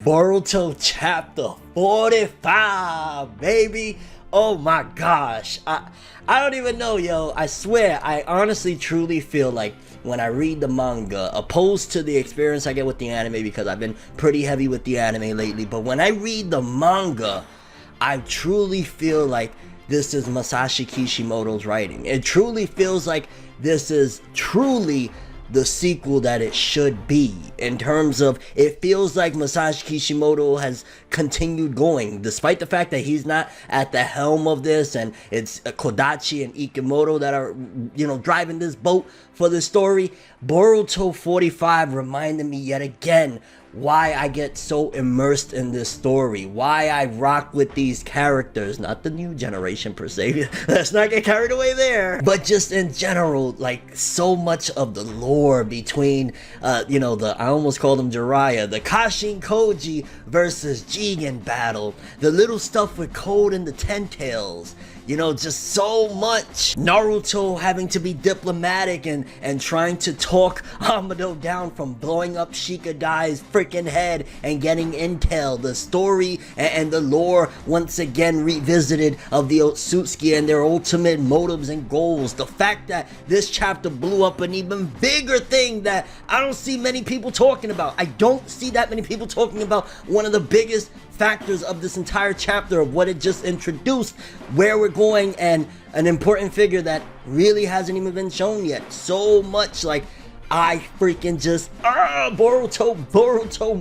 Boruto chapter 45, baby. Oh my gosh. I don't even know, yo. I swear, I honestly truly feel like when I read the manga, opposed to the experience I get with the anime, because I've been pretty heavy with the anime lately, but when I read the manga, I truly feel like this is Masashi Kishimoto's writing. It truly feels like this is truly the sequel that it should be, in terms of it feels like Masashi Kishimoto has continued going, despite the fact that he's not at the helm of this, and it's Kodachi and Ikimoto that are, you know, driving this boat for the story. Boruto 45 reminded me yet again why I get so immersed in this story, why I rock with these characters, not the new generation per se, let's not get carried away there, but just in general, like so much of the lore between, you know, I almost called him JIRAIYA, the KASHIN Koji versus Jigen battle, the little stuff with Code and the Ten Tails, you know, just so much. Naruto having to be diplomatic and trying to talk Amado down from blowing up Shikadai's freaking head and getting intel. The story and the lore once again revisited of the Otsutsuki and their ultimate motives and goals. The fact that this chapter blew up an even bigger thing that I don't see many people talking about. I don't see that many people talking about one of the biggest factors of this entire chapter, of what it just introduced, where we're going, and an important figure that really hasn't even been shown yet. So much, like, I freaking just Boruto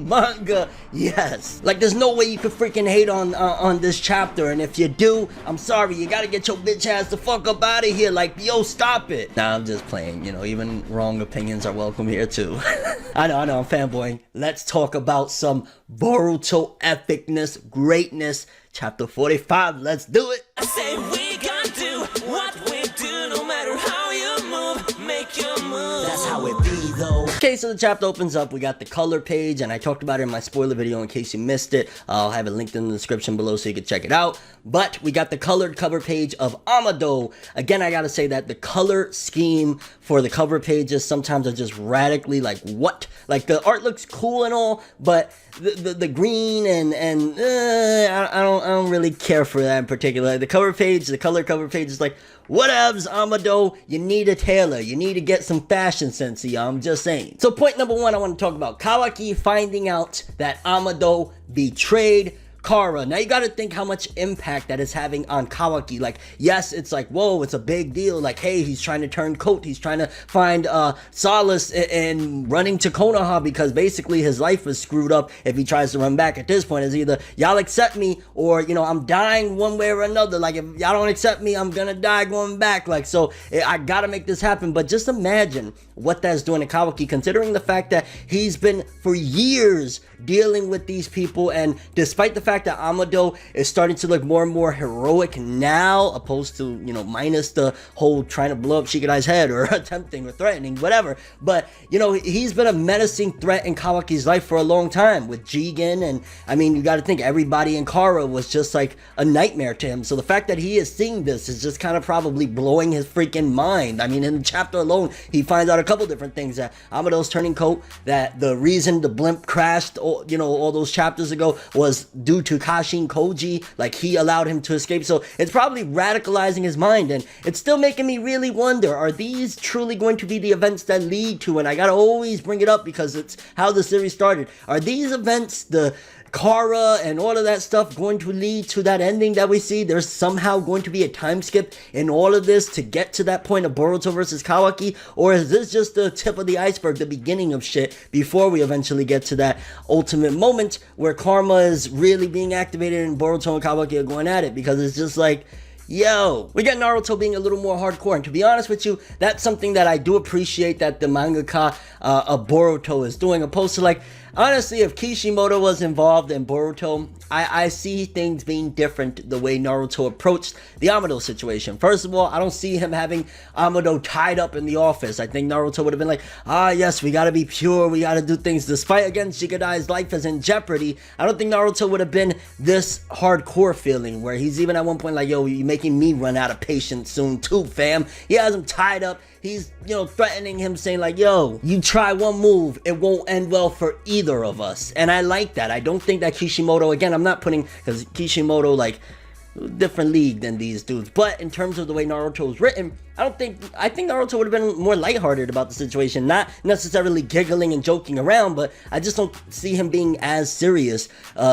manga, yes. Like, there's no way you could freaking hate on this chapter, and if you do, I'm sorry, you gotta get your bitch ass the fuck up out of here. Like, yo, stop it. Nah, I'm just playing, you know, even wrong opinions are welcome here too. I know, I'm fanboying. Let's talk about some Boruto epicness, greatness, chapter 45, let's do it. I say we gonna do what we do, no matter how you move, make your move. That's how it be though. Okay, so the chapter opens up, we got the color page, and I talked about it in my spoiler video in case you missed it. I'll have it linked in the description below so you can check it out. But we got the colored cover page of Amado. Again, I gotta say that the color scheme for the cover pages sometimes are just radically like, what? Like, the art looks cool and all, but the green and I don't really care for that in particular. The cover page, the color cover page is like, whatevs, Amado, you need a tailor. You need to get some fashion sense here, I'm just saying. So point number one, I want to talk about Kawaki finding out that Amado betrayed Kara. Now you gotta think how much impact that is having on Kawaki. Like, yes, it's like, whoa, it's a big deal. Like, hey, he's trying to turn coat. He's trying to find solace in running to Konoha, because basically his life is screwed up if he tries to run back. At this point, it's either y'all accept me or, you know, I'm dying one way or another. Like, if y'all don't accept me, I'm gonna die going back. Like, so I gotta make this happen. But just imagine what that's doing to Kawaki, considering the fact that he's been for years dealing with these people, and despite the fact that Amado is starting to look more and more heroic now, opposed to, you know, minus the whole trying to blow up Shikadai's head or attempting or threatening, whatever, but, you know, he's been a menacing threat in Kawaki's life for a long time with Jigen, and I mean, you got to think everybody in Kara was just like a nightmare to him. So the fact that he is seeing this is just kind of probably blowing his freaking mind. I mean, in the chapter alone, he finds out a couple different things, that Amado's turning coat, that the reason the blimp crashed, you know, all those chapters ago was due to KASHIN Koji. Like, he allowed him to escape. So it's probably radicalizing his mind, and it's still making me really wonder, are these truly going to be the events that lead to, and I gotta always bring it up because it's how the series started, are these events, the Kara and all of that stuff, going to lead to that ending that we see? There's somehow going to be a time skip in all of this to get to that point of Boruto versus Kawaki, or is this just the tip of the iceberg, the beginning of shit, before we eventually get to that ultimate moment where karma is really being activated and Boruto and Kawaki are going at it? Because it's just like, yo, we got Naruto being a little more hardcore, and to be honest with you, that's something that I do appreciate that the mangaka of Boruto is doing, opposed to, like, honestly, if Kishimoto was involved in Boruto, I see things being different the way Naruto approached the Amado situation. First of all, I don't see him having Amado tied up in the office. I think Naruto would have been like, yes, we gotta be pure, we gotta do things. Despite, again, Shikadai's life is in jeopardy, I don't think Naruto would have been this hardcore feeling, where he's even at one point like, yo, you're making me run out of patience soon too, fam. He has him tied up, he's, you know, threatening him, saying like, yo, you try one move, it won't end well for either of us. And I like that. I don't think that Kishimoto, again, I'm not putting, because Kishimoto, like, different league than these dudes, but in terms of the way Naruto was written, I think Naruto would have been more lighthearted about the situation, not necessarily giggling and joking around, but I just don't see him being as serious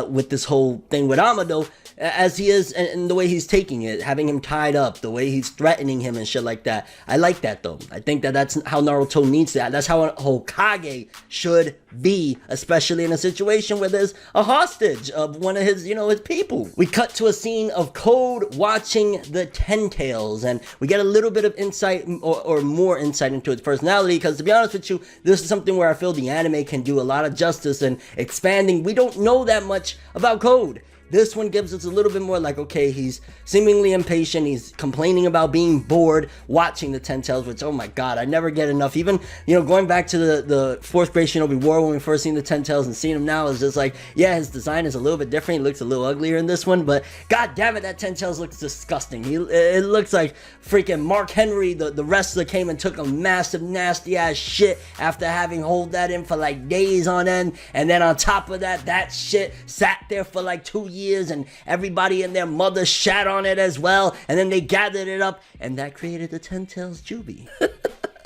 with this whole thing with Amado as he is in the way he's taking it, having him tied up, the way he's threatening him and shit like that. I like that though. I think that that's how Naruto needs that. That's how a Hokage should be, especially in a situation where there's a hostage of one of his, you know, his people. We cut to a scene of Code watching the Ten Tails, and we get a little bit of insight or more insight into its personality, because to be honest with you, this is something where I feel the anime can do a lot of justice in expanding. We don't know that much about Code. This one gives us a little bit more like, okay, he's seemingly impatient, he's complaining about being bored watching the Ten Tails, which, oh my god, I never get enough. Even, you know, going back to the 4th grade Shinobi War when we first seen the Ten Tails and seeing him now is just like, yeah, his design is a little bit different, he looks a little uglier in this one, but god damn it, that Ten Tails looks disgusting. It looks like freaking Mark Henry, the wrestler, came and took a massive nasty ass shit after having hold that in for like days on end, and then on top of that, that shit sat there for like 2 years, and everybody and their mother shat on it as well, and then they gathered it up, and that created the Ten Tails Jubi.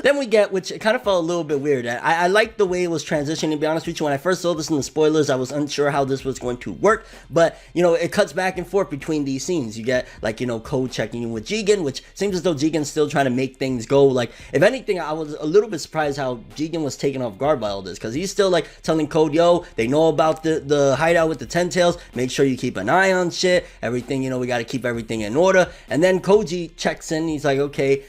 Then we get, which it kind of felt a little bit weird. I like the way it was transitioning, to be honest with you. When I first saw this in the spoilers, I was unsure how this was going to work. But, you know, it cuts back and forth between these scenes. You get, like, you know, Code checking in with Jigen, which seems as though Jigen's still trying to make things go. Like, if anything, I was a little bit surprised how Jigen was taken off guard by all this. Because he's still, like, telling Code, yo, they know about the hideout with the Ten Tails. Make sure you keep an eye on shit. Everything, you know, we got to keep everything in order. And then Koji checks in. He's like, okay,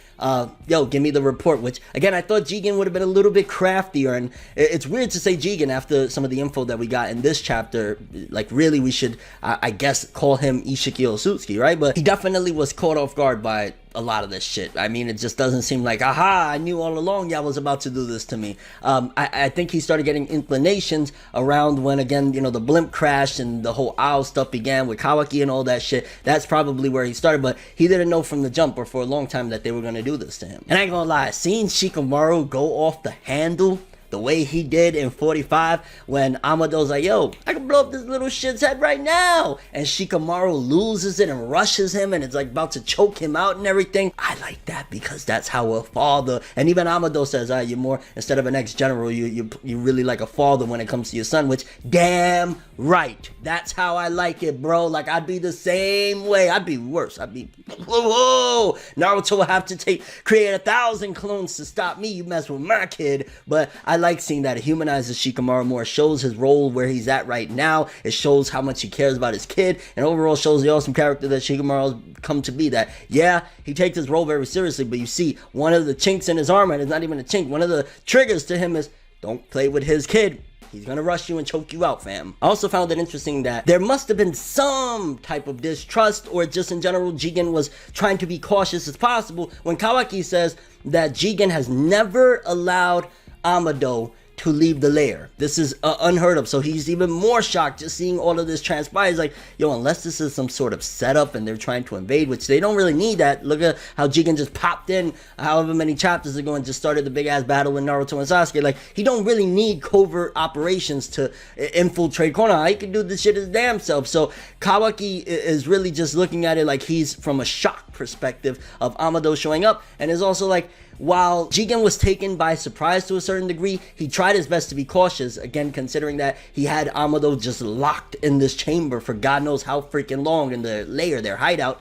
yo, give me the report, which, again, I thought Jigen would have been a little bit craftier, and it's weird to say Jigen after some of the info that we got in this chapter. Like, really, we should, I guess, call him Ishiki Otsutsuki, right? But he definitely was caught off guard by a lot of this shit. I mean, it just doesn't seem like, aha, I knew all along y'all was about to do this to me. I think he started getting inclinations around when, again, you know, the blimp crashed and the whole owl stuff began with Kawaki and all that shit. That's probably where he started, but he didn't know from the jump or for a long time that they were going to do this to him. And I ain't gonna lie, seeing Shikamaru go off the handle the way he did in 45 when Amado's like, yo, I can blow up this little shit's head right now, and Shikamaru loses it and rushes him and it's like about to choke him out and everything. I like that because that's how a father, and even Amado says, you're more, instead of an ex-general, you really like a father when it comes to your son, which, damn right, that's how I like it, bro. Like, I'd be the same way. I'd be worse. I'd be, whoa, Naruto will have to create 1,000 clones to stop me. You mess with my kid. But I like seeing that. It humanizes Shikamaru more. It shows his role where he's at right now. It shows how much he cares about his kid, and overall shows the awesome character that Shikamaru's come to be. That, yeah, he takes his role very seriously, but you see one of the chinks in his armor, and it's not even a chink, one of the triggers to him is, don't play with his kid. He's gonna rush you and choke you out, fam. I also found it interesting that there must have been some type of distrust, or just in general, Jigen was trying to be cautious as possible when Kawaki says that Jigen has never allowed Amado to leave the lair. This is unheard of, so he's even more shocked just seeing all of this transpire. He's like, yo, unless this is some sort of setup and they're trying to invade, which they don't really need that. Look at how Jigen just popped in however many chapters ago and just started the big ass battle with Naruto and Sasuke. Like, he don't really need covert operations to infiltrate Konoha. He can do this shit his damn self. So Kawaki is really just looking at it like he's from a shock perspective of Amado showing up, and is also like, while Jigen was taken by surprise to a certain degree, he tried his best to be cautious, again, considering that he had Amado just locked in this chamber for God knows how freaking long in the lair, their hideout,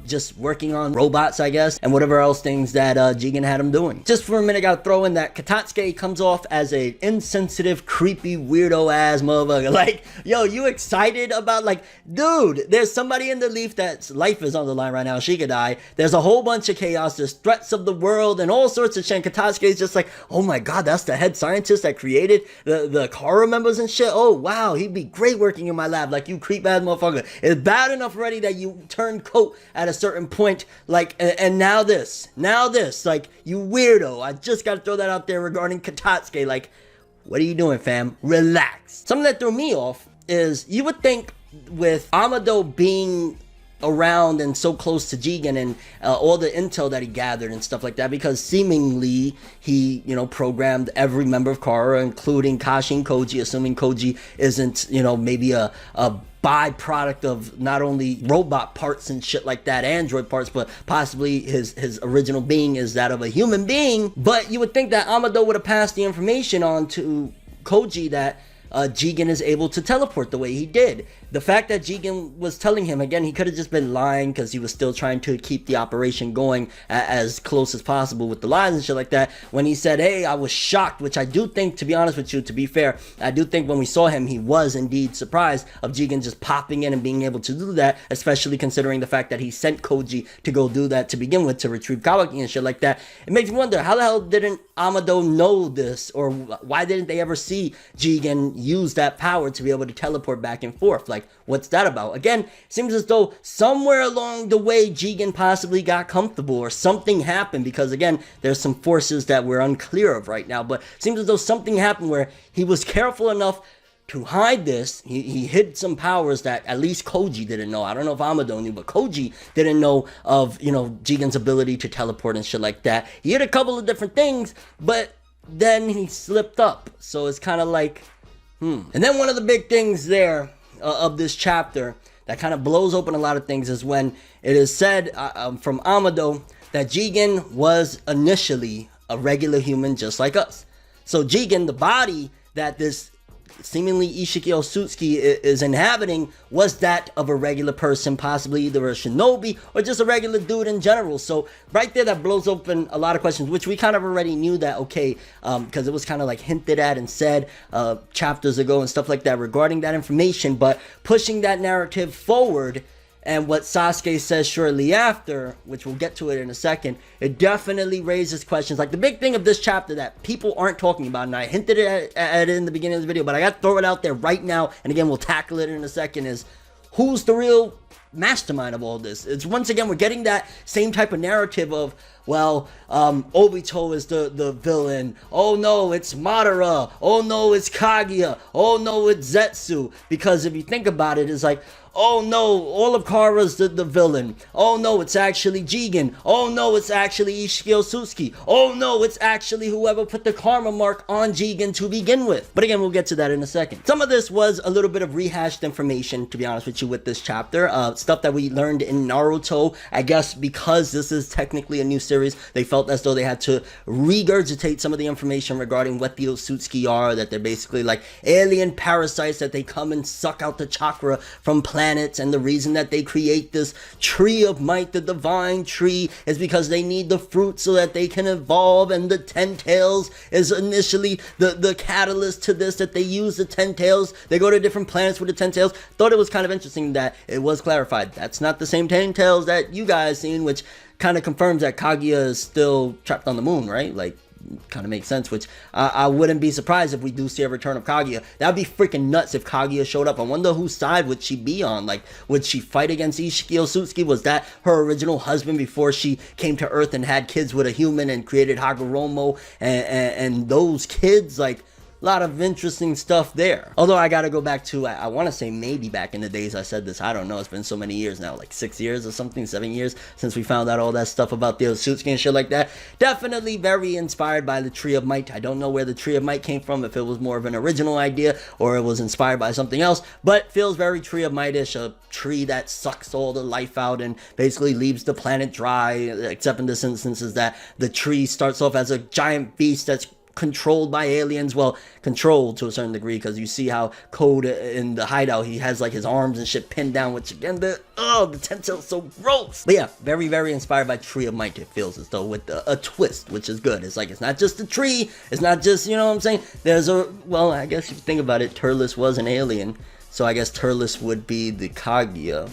just working on robots, I guess, and whatever else things that Jigen had him doing. Just for a minute, I gotta throw in that Katatsuki comes off as a insensitive, creepy, weirdo-ass motherfucker. Like, yo, you excited about, like, dude, there's somebody in the leaf that's life is on the line right now, she could die, there's a whole bunch of chaos, there's threats of the world, and all sorts of shit. Katasuke is just like, oh my god, that's the head scientist that created the Kara members and shit. Oh wow, he'd be great working in my lab. Like, you creep ass motherfucker. It's bad enough already that you turn coat at a certain point, like, and now this, like, you weirdo. I just gotta throw that out there regarding Katasuke. Like, what are you doing, fam? Relax. Something that threw me off is, you would think with Amado being around and so close to Jigen, and all the intel that he gathered and stuff like that, because seemingly he, you know, programmed every member of Kara, including Kashin Koji, assuming Koji isn't, you know, maybe a byproduct of not only robot parts and shit like that, android parts, but possibly his original being is that of a human being. But you would think that Amado would have passed the information on to Koji that Jigen is able to teleport the way he did. The fact that Jigen was telling him, again, he could have just been lying because he was still trying to keep the operation going as close as possible with the lies and shit like that. When he said, hey, I was shocked, which I do think, to be honest with you, to be fair, I do think when we saw him, he was indeed surprised of Jigen just popping in and being able to do that, especially considering the fact that he sent Koji to go do that to begin with, to retrieve Kawaki and shit like that. It makes me wonder, how the hell didn't Amado know this, or why didn't they ever see Jigen use that power to be able to teleport back and forth? Like, what's that about? Again, seems as though somewhere along the way Jigen possibly got comfortable or something happened, because again, there's some forces that we're unclear of right now, but seems as though something happened where he was careful enough to hide this. He hid some powers that at least Koji didn't know. I don't know if Amado knew, but Koji didn't know of, you know, Jigen's ability to teleport and shit like that. He hid a couple of different things, but then he slipped up. So it's kind of like, And then one of the big things there of this chapter that kind of blows open a lot of things is when it is said from Amado that Jigen was initially a regular human just like us. So Jigen, the body that this seemingly Ishiki Otsutsuki is inhabiting, was that of a regular person, possibly either a shinobi or just a regular dude in general. So right there, that blows open a lot of questions, which we kind of already knew that, okay, because it was kind of like hinted at and said chapters ago and stuff like that regarding that information. But pushing that narrative forward, and what Sasuke says shortly after, which we'll get to it in a second, it definitely raises questions. Like the big thing of this chapter that people aren't talking about, and I hinted at it in the beginning of the video, but I got to throw it out there right now, and again, we'll tackle it in a second, is who's the real mastermind of all this? It's, once again, we're getting that same type of narrative of, well, Obito is the villain. Oh no, it's Madara. Oh no, it's Kaguya. Oh no, it's Zetsu. Because if you think about it, it's like, oh no, all of Kara's the villain. Oh no, it's actually Jigen. Oh no, it's actually Ishiki Otsutsuki. Oh no, it's actually whoever put the karma mark on Jigen to begin with. But again, we'll get to that in a second. Some of this was a little bit of rehashed information, to be honest with you, with this chapter. Stuff that we learned in Naruto. I guess because this is technically a new series, they felt as though they had to regurgitate some of the information regarding what the Otsutsuki are, that they're basically like alien parasites, that they come and suck out the chakra from planets, and the reason that they create this tree of might, the divine tree, is because they need the fruit so that they can evolve, and the 10 tails is initially the catalyst to this, that they use the 10 tails, they go to different planets with the 10 tails. Thought it was kind of interesting that it was clarified that's not the same 10 tails that you guys seen, which kind of confirms that Kaguya is still trapped on the moon, right? Like, kind of makes sense, which I wouldn't be surprised if we do see a return of Kaguya. That would be freaking nuts if Kaguya showed up. I wonder whose side would she be on. Like, would she fight against Ishiki Otsutsuki? Was that her original husband before she came to Earth and had kids with a human and created Hagoromo and those kids? Like, a lot of interesting stuff there. Although I gotta go back to, I want to say maybe back in the days I said this, I don't know, it's been so many years now, like 6 years or something, 7 years since we found out all that stuff about the Otsutsuki and shit like that. Definitely very inspired by the Tree of Might. I don't know where the Tree of Might came from, if it was more of an original idea or it was inspired by something else, but feels very Tree of Might-ish, a tree that sucks all the life out and basically leaves the planet dry, except in this instance is that the tree starts off as a giant beast that's controlled by aliens. Well, controlled to a certain degree, because you see how Code in the hideout, he has like his arms and shit pinned down, which again, the tentails so gross. But yeah, very, very inspired by Tree of Might, it feels as though, with a twist, which is good. It's like, it's not just a tree, it's not just, you know what I'm saying, there's a, well, I guess if you think about it, Turles was an alien, so I guess Turles would be the Kaguya.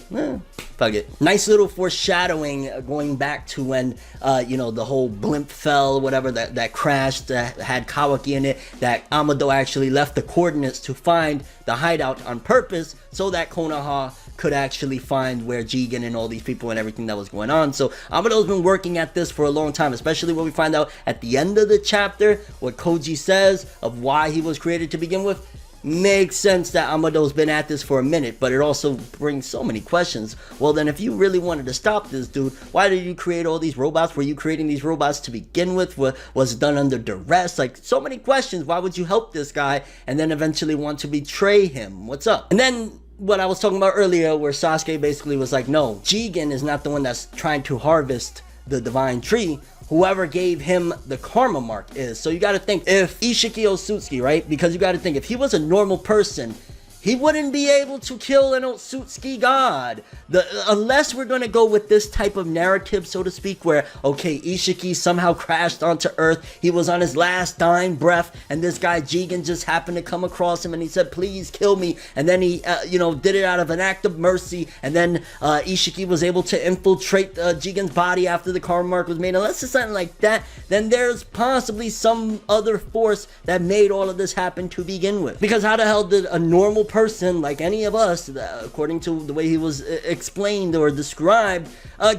Fuck it. Nice little foreshadowing going back to when, you know, the whole blimp fell, whatever, that crashed, that had Kawaki in it, that Amado actually left the coordinates to find the hideout on purpose so that Konoha could actually find where Jigen and all these people and everything that was going on. So Amado's been working at this for a long time, especially when we find out at the end of the chapter what Koji says of why he was created to begin with. makes sense that Amado's been at this for a minute, but it also brings so many questions. Well, then if you really wanted to stop this dude, why did you create all these robots? Were you creating these robots to begin with? Was it done under duress? Like, so many questions. Why would you help this guy and then eventually want to betray him? What's up? And then what I was talking about earlier, where Sasuke basically was like, no, Jigen is not the one that's trying to harvest the divine tree. Whoever gave him the karma mark is. So you got to think, if Ishiki Otsutsuki, right? Because you got to think, if he was a normal person, he wouldn't be able to kill an Otsutsuki god. Unless we're going to go with this type of narrative, so to speak, where, okay, Ishiki somehow crashed onto Earth. He was on his last dying breath, and this guy Jigen just happened to come across him, and he said, please kill me. And then he, did it out of an act of mercy. And then Ishiki was able to infiltrate Jigen's body after the karma mark was made. Unless it's something like that, then there's possibly some other force that made all of this happen to begin with. Because how the hell did a normal person like any of us, according to the way he was explained or described,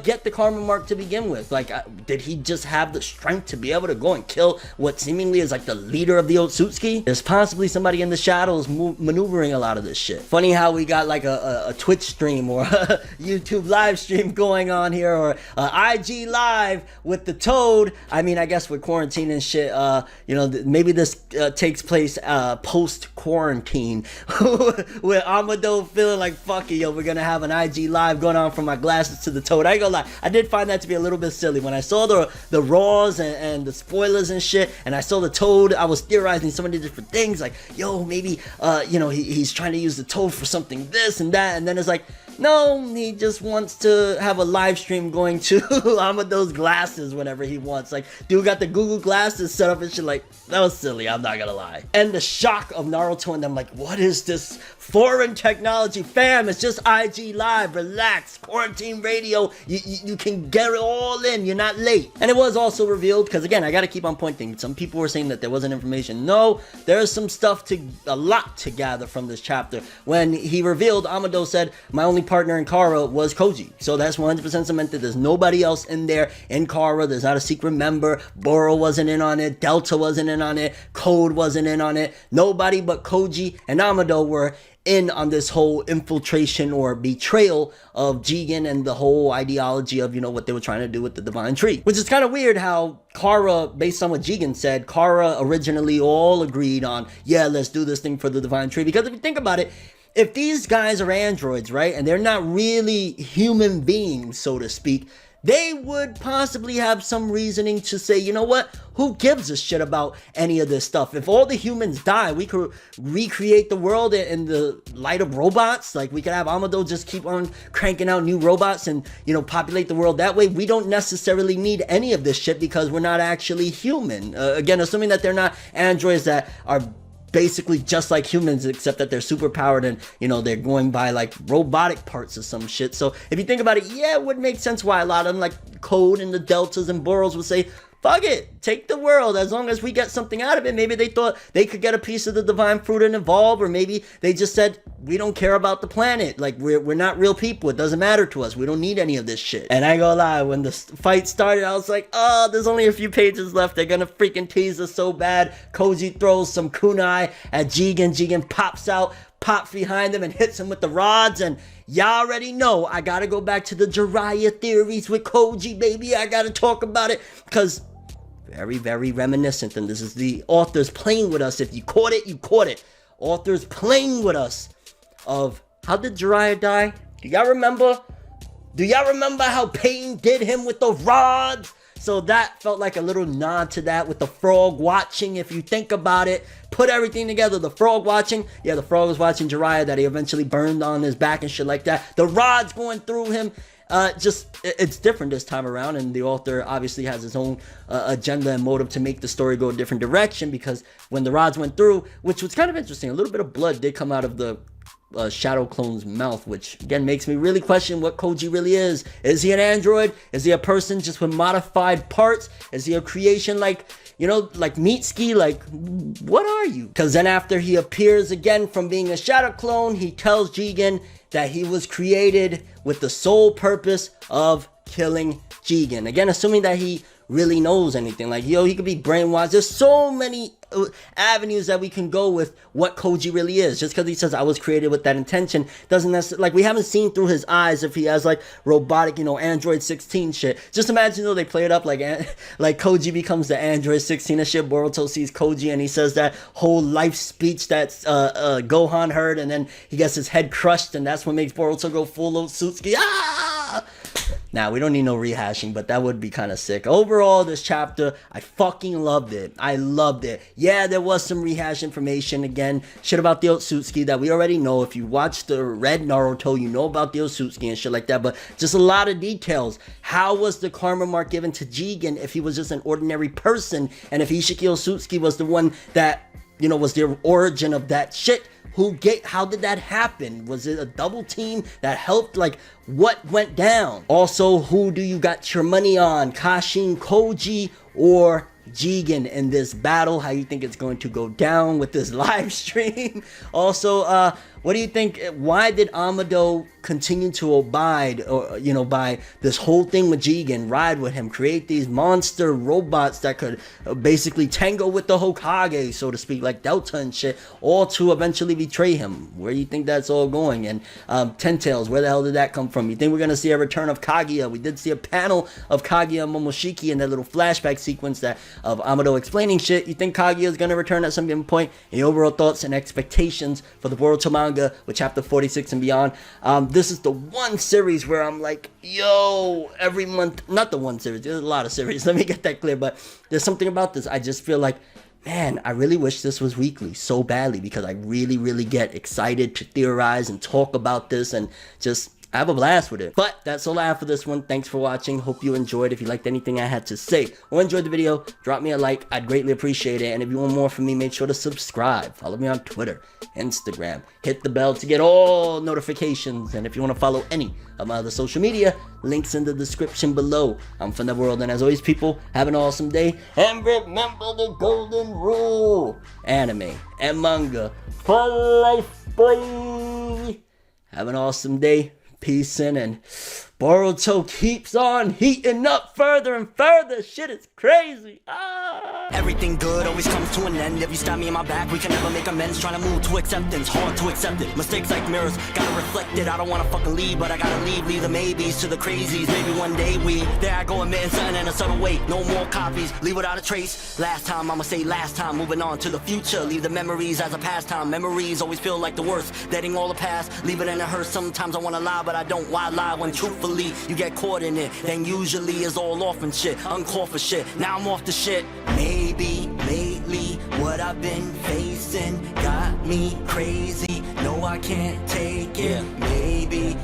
get the karma mark to begin with? Like, did he just have the strength to be able to go and kill what seemingly is like the leader of the Otsutsuki? There's possibly somebody in the shadows maneuvering a lot of this shit. Funny how we got like a Twitch stream or a YouTube live stream going on here, or IG live with the Toad. I mean, I guess with quarantine and shit, maybe this takes place post quarantine. With Amado feeling like, fuck it, yo, we're gonna have an IG live going on from my glasses to the Toad. I ain't gonna lie, I did find that to be a little bit silly. When I saw the raws and the spoilers and shit, and I saw the Toad, I was theorizing so many different things, like, yo, maybe, he's trying to use the Toad for something this and that, and then it's like, no, he just wants to have a live stream going to Amado's glasses whenever he wants. Like, dude got the Google glasses set up and shit. Like, that was silly, I'm not gonna lie. And the shock of Naruto and them, like, what is this foreign technology? Fam, it's just IG live, relax, quarantine radio, you can get it all in, you're not late. And it was also revealed, because again, I gotta keep on pointing, some people were saying that there wasn't information. No, there's some stuff, a lot to gather from this chapter. When he revealed, Amado said, my only partner in Kara was Koji. So that's 100% cemented. There's nobody else in there in Kara. There's not a secret member. Boro wasn't in on it. Delta wasn't in on it. Code wasn't in on it. Nobody but Koji and Amado were in on this whole infiltration or betrayal of Jigen and the whole ideology of, what they were trying to do with the divine tree. Which is kind of weird how Kara, based on what Jigen said, Kara originally all agreed on, yeah, let's do this thing for the divine tree. Because if you think about it, if these guys are androids, right, and they're not really human beings, so to speak, they would possibly have some reasoning to say, you know what, who gives a shit about any of this stuff? If all the humans die, we could recreate the world in the light of robots. Like, we could have Amado just keep on cranking out new robots and, populate the world that way. We don't necessarily need any of this shit because we're not actually human. Again, assuming that they're not androids that are basically just like humans, except that they're super powered and they're going by like robotic parts or some shit. So if you think about it, yeah, it would make sense why a lot of them, like Code and the Deltas and Boros, would say, fuck it, take the world as long as we get something out of it. Maybe they thought they could get a piece of the divine fruit and evolve, or maybe they just said, we don't care about the planet, like we're not real people, it doesn't matter to us, we don't need any of this shit. And I ain't gonna lie, when the fight started, I was like, oh, there's only a few pages left, they're gonna freaking tease us so bad. Koji throws some kunai at Jigen pops out, pops behind him and hits him with the rods, and y'all already know I gotta go back to the Jiraiya theories with Koji, baby. I gotta talk about it, because very, very reminiscent, and this is the authors playing with us. If you caught it, you caught it. Authors playing with us of, how did Jiraiya die? Do y'all remember? Do y'all remember how Pain did him with the rods? So that felt like a little nod to that, with the frog watching. If you think about it, put everything together, the frog watching, yeah, the frog was watching Jiraiya that he eventually burned on his back and shit like that. The rods going through him. It's different this time around, and the author obviously has his own agenda and motive to make the story go a different direction, because when the rods went through, which was kind of interesting, a little bit of blood did come out of the Shadow Clone's mouth, which again makes me really question what Koji really is. Is he an android? Is he a person just with modified parts? Is he a creation like Mitsuki? Like, what are you? Because then after he appears again from being a Shadow Clone, he tells Jigen that he was created with the sole purpose of killing Jigen. Again, assuming that he really knows anything. Like, he could be brainwashed. There's so many avenues that we can go with what Koji really is. Just because he says I was created with that intention doesn't necessarily, like, we haven't seen through his eyes if he has like robotic, Android 16 shit. Just imagine though they play it up like Koji becomes the Android 16 and shit. Boruto sees Koji and he says that whole life speech that Gohan heard, and then he gets his head crushed, and that's what makes Boruto go full Otsutsuki. Now, we don't need no rehashing, but that would be kind of sick. Overall, this chapter, I fucking loved it. I loved it. Yeah, there was some rehash information again. Shit about the Otsutsuki that we already know. If you watch the Red Naruto, you know about the Otsutsuki and shit like that. But just a lot of details. How was the karma mark given to Jigen if he was just an ordinary person? And if Ishiki Otsutsuki was the one that, was the origin of that shit? How did that happen? Was it a double team that helped? Like, what went down? Also, who do you got your money on? Kashin Koji or Jigen in this battle? How you think it's going to go down with this live stream? Also, what do you think? Why did Amado continue to abide, or by this whole thing with Jigen, ride with him, create these monster robots that could basically tango with the Hokage, so to speak, like Delta and shit, all to eventually betray him? Where do you think that's all going? And Ten Tails, where the hell did that come from? You think we're gonna see a return of Kaguya? We did see a panel of Kaguya and Momoshiki in that little flashback sequence of Amado explaining shit. You think Kaguya is gonna return at some given point? And your overall thoughts and expectations for the Boruto manga with chapter 46 and beyond. This is the one series where I'm like, yo, every month, not the one series, there's a lot of series, let me get that clear, but there's something about this. I just feel like, man, I really wish this was weekly so badly, because I really, really get excited to theorize and talk about this and just I have a blast with it. But that's all I have for this one. Thanks for watching. Hope you enjoyed. If you liked anything I had to say or enjoyed the video, drop me a like. I'd greatly appreciate it. And if you want more from me, make sure to subscribe. Follow me on Twitter, Instagram. Hit the bell to get all notifications. And if you want to follow any of my other social media, links in the description below. I'm ForneverWorld, and as always, people, have an awesome day. And remember the golden rule: anime and manga for life, boy. Have an awesome day. Peace in, and Boruto keeps on heating up further and further. Shit is crazy. Everything good always comes to an end. If you stab me in my back, we can never make amends. Trying to move to acceptance, hard to accept it. Mistakes like mirrors, gotta reflect it. I don't wanna fucking leave, but I gotta leave the maybes to the crazies. Maybe one day there I go admitting something in a subtle way. No more copies, leave without a trace. Last time, I'ma say last time. Moving on to the future, leave the memories as a pastime. Memories always feel like the worst, dating all the past, leave it in a hearse. Sometimes I wanna lie, but I don't. Why lie when truthfully you get caught in it? Then usually it's all off and shit, uncalled for shit. Now I'm off the shit. Maybe lately what I've been facing got me crazy. No, I can't take it. Maybe